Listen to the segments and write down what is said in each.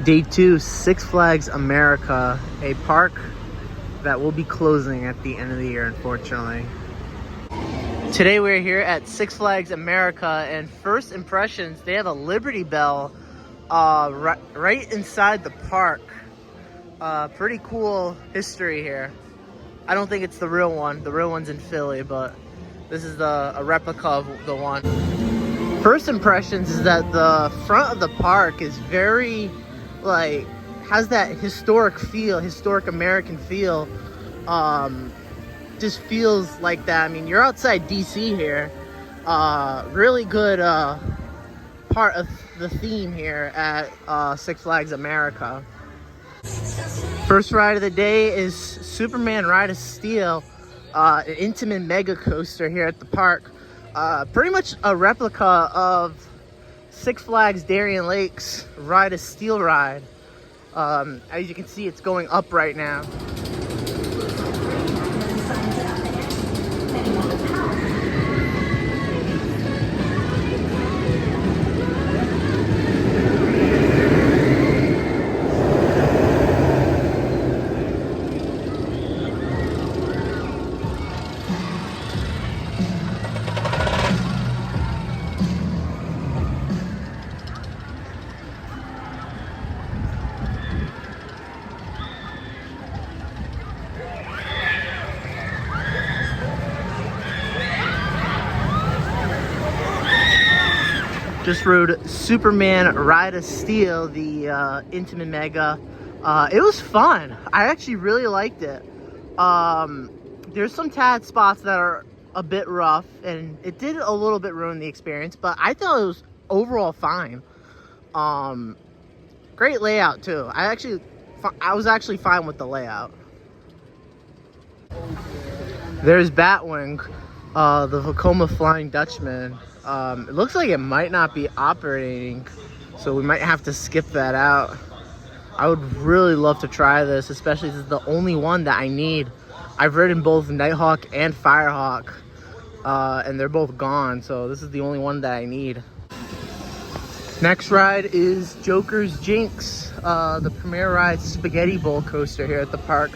Day 2, Six Flags America, a park that will be closing at the end of the year, unfortunately. Today we're here at Six Flags America, and first impressions, they have a Liberty Bell right inside the park. Pretty cool history here. I don't think it's the real one. The real one's in Philly, but this is a replica of the one. First impressions is that the front of the park is very, has that historic feel, historic American feel. Just feels like that. I mean, you're outside DC here. Really good part of the theme here at Six Flags America. First ride of the day is Superman Ride of Steel, an Intamin Mega Coaster here at the park. Pretty much a replica of Six Flags Darien Lake's Ride of Steel ride. As you can see, it's going up right now. Just rode Superman Ride of Steel, the Intamin Mega. It was fun. I actually really liked it. There's some tad spots that are a bit rough, and it did a little bit ruin the experience, but I thought it was overall fine. Great layout too. I was actually fine with the layout. There's Batwing, the Vekoma Flying Dutchman. It looks like it might not be operating, so we might have to skip that out. I would really love to try this, especially this is the only one that I need. I've ridden both Nighthawk and Firehawk, and they're both gone, so this is the only one that I need. Next ride is Joker Jinx, the Premier Ride Spaghetti Bowl Coaster here at the park.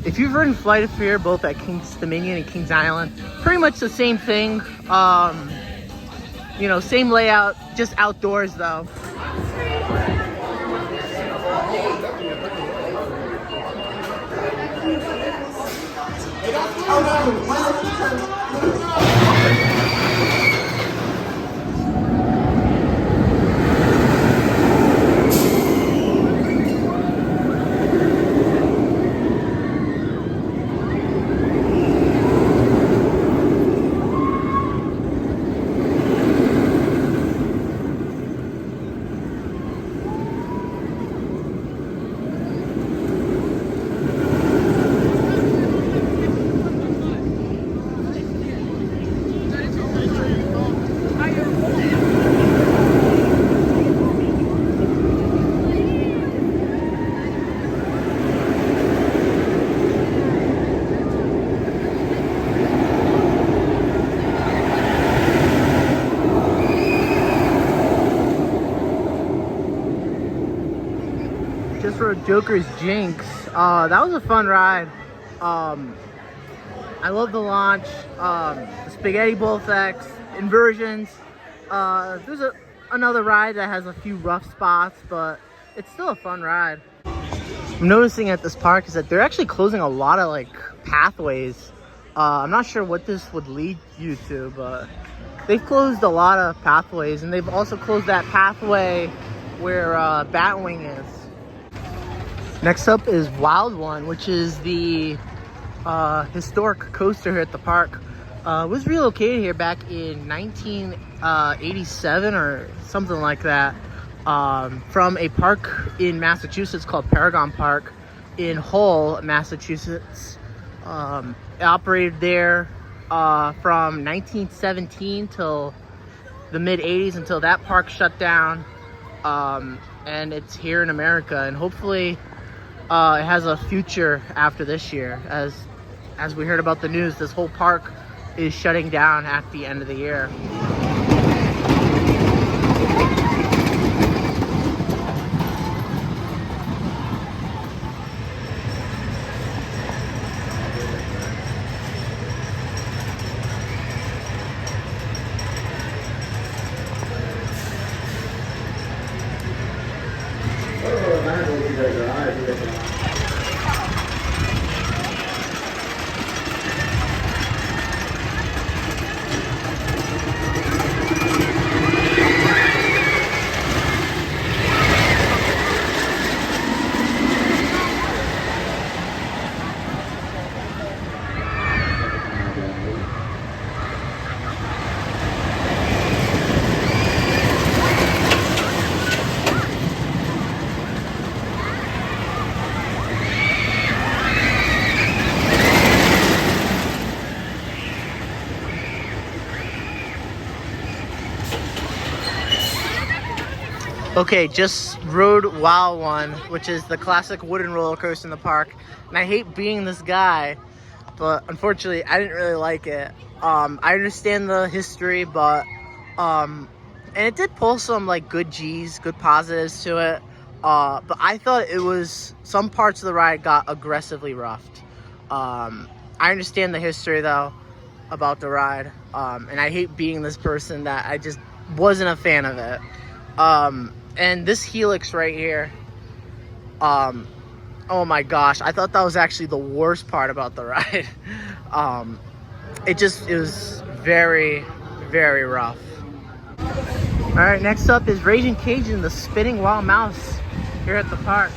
If you've ridden Flight of Fear, both at King's Dominion and Kings Island, pretty much the same thing. You know, same layout, just outdoors though. Just for Joker's Jinx, that was a fun ride. I love the launch, the spaghetti bowl effects, inversions. There's another ride that has a few rough spots, but it's still a fun ride. I'm noticing at this park is that they're actually closing a lot of pathways. I'm not sure what this would lead you to, but they've closed a lot of pathways, and they've also closed that pathway where Batwing is. Next up is Wild One, which is the historic coaster here at the park. Was relocated here back in 1987 or something like that, from a park in Massachusetts called Paragon Park in Hull, Massachusetts. It operated there from 1917 till the mid-80s, until that park shut down, and it's here in America, and hopefully it has a future after this year. As we heard about the news, this whole park is shutting down at the end of the year. Okay, just rode Wow One, which is the classic wooden roller coaster in the park. And I hate being this guy, but unfortunately I didn't really like it. I understand the history, but and it did pull some like good G's, good positives to it. But I thought it was, some parts of the ride got aggressively roughed. I understand the history though about the ride, and I hate being this person that I just wasn't a fan of it. And this helix right here, oh my gosh, I thought that was actually the worst part about the ride. It was very, very rough. All right, next up is Raging Cajun, the spinning wild mouse here at the park.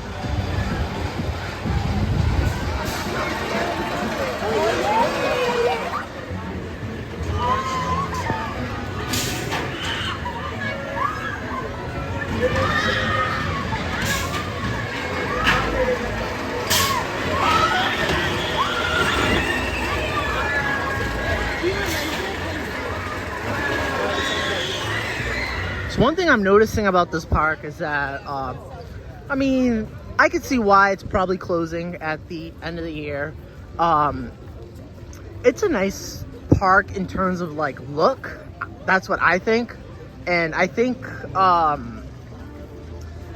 So one thing I'm noticing about this park is that, I mean, I could see why it's probably closing at the end of the year. It's a nice park in terms of like look. That's what I think. And I think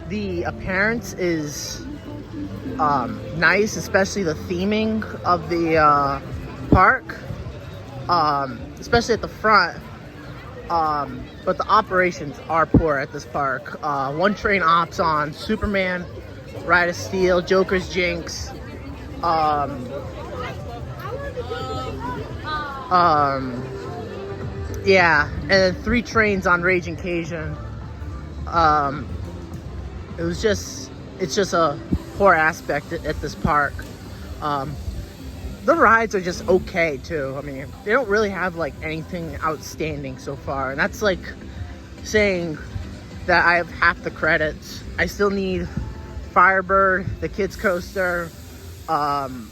the appearance is nice, especially the theming of the park, especially at the front. But the operations are poor at this park. One train ops on Superman, Ride of Steel, Joker's Jinx, yeah, and then 3 trains on Raging Cajun. It's just a poor aspect at this park. The rides are just okay too. I mean, they don't really have like anything outstanding so far, and that's like saying that I have half the credits. I still need Firebird, the kids coaster, the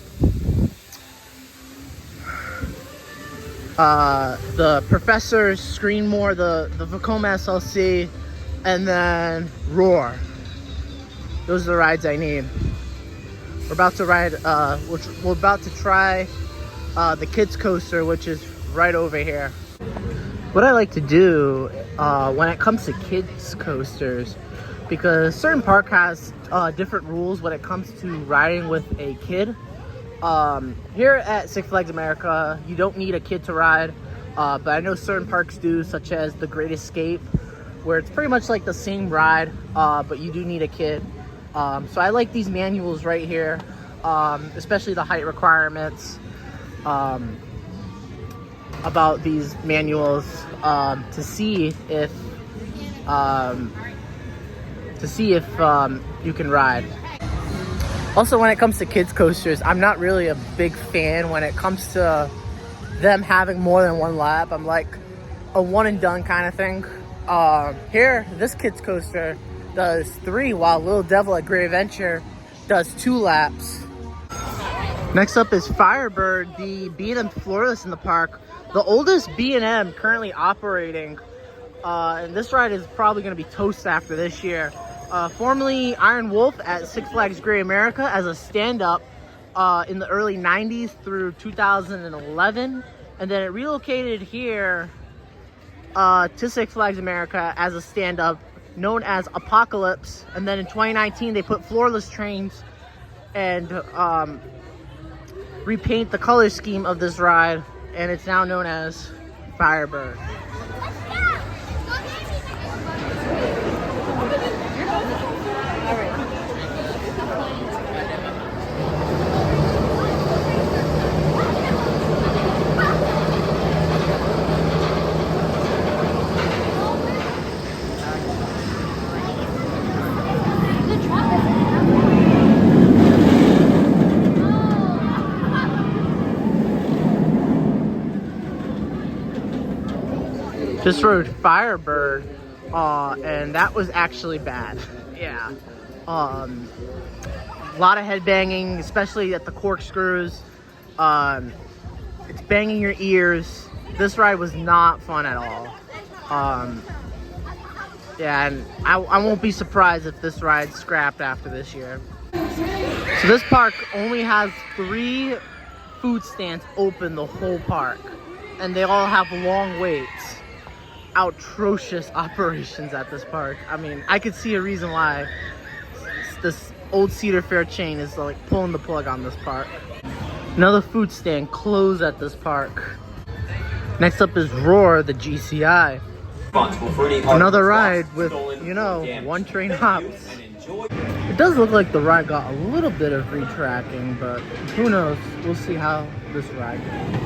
Professor's Screenmore, the Vacoma SLC, and then Roar. Those are the rides I need. We're about to ride, we're about to try the kids coaster, which is right over here. What I like to do when it comes to kids coasters, because certain park has different rules when it comes to riding with a kid. Here at Six Flags America, you don't need a kid to ride, but I know certain parks do, such as the Great Escape, where it's pretty much like the same ride, but you do need a kid. So I like these manuals right here, especially the height requirements, about these manuals, to see if you can ride. Also, when it comes to kids coasters, I'm not really a big fan when it comes to them having more than one lap. I'm like a one and done kind of thing. Here, this kids coaster does 3, while Little Devil at Great Adventure does 2 laps. Next up is Firebird, the B&M Floorless in the park. The oldest B&M currently operating, and this ride is probably going to be toast after this year. Formerly Iron Wolf at Six Flags Great America as a stand-up in the early 90s through 2011, and then it relocated here to Six Flags America as a stand-up known as Apocalypse, and then in 2019 they put floorless trains and repaint the color scheme of this ride, and it's now known as Firebird. Just rode Firebird, and that was actually bad. Yeah. A lot of headbanging, especially at the corkscrews. It's banging your ears. This ride was not fun at all. Yeah, and I won't be surprised if this ride's scrapped after this year. So this park only has 3 food stands open the whole park, and they all have long waits. Atrocious operations at this park. I mean, I could see a reason why this old Cedar Fair chain is like pulling the plug on this park. Another food stand closed at this park. Next up is Roar, the GCI. Another ride with, you know, 1 train hops. It does look like the ride got a little bit of retracking, but who knows? We'll see how this ride goes.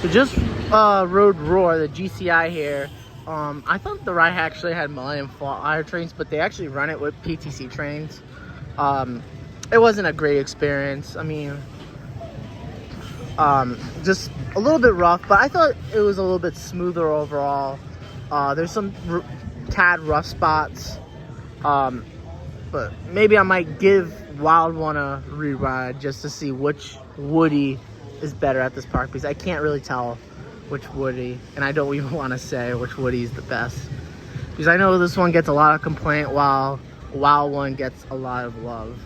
So just rode Roar, the GCI here. I thought the ride actually had Millennium Flyer trains, but they actually run it with PTC trains. It wasn't a great experience. I mean, just a little bit rough, but I thought it was a little bit smoother overall. There's some tad rough spots, but maybe I might give Wild One a re-ride just to see which Woody is better at this park, because I can't really tell which Woody, and I don't even want to say which Woody is the best, because I know this one gets a lot of complaint while Wild One gets a lot of love.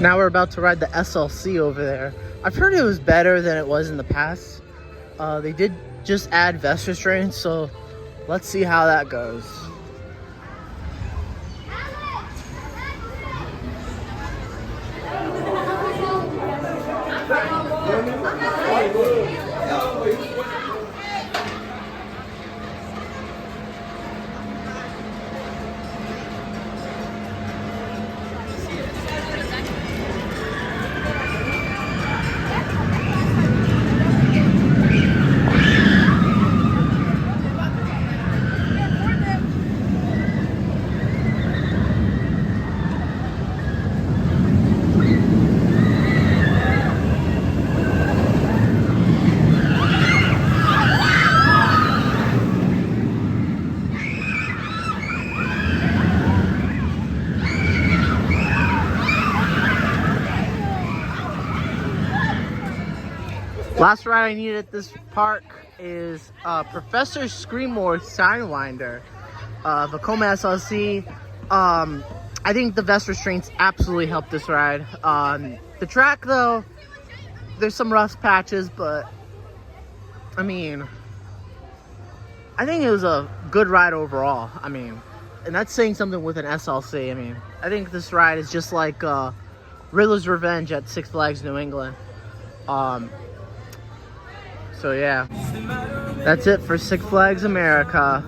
Now we're about to ride the SLC over there. I've heard it was better than it was in the past. They did just add vest restraints, so let's see how that goes. Last ride I needed at this park is Professor Screamore Sidewinder, Vekoma SLC. I think the vest restraints absolutely helped this ride. The track though, there's some rough patches, but I mean, I think it was a good ride overall. I mean, and that's saying something with an SLC. I mean, I think this ride is just like Riddler's Revenge at Six Flags New England. So yeah, that's it for Six Flags America.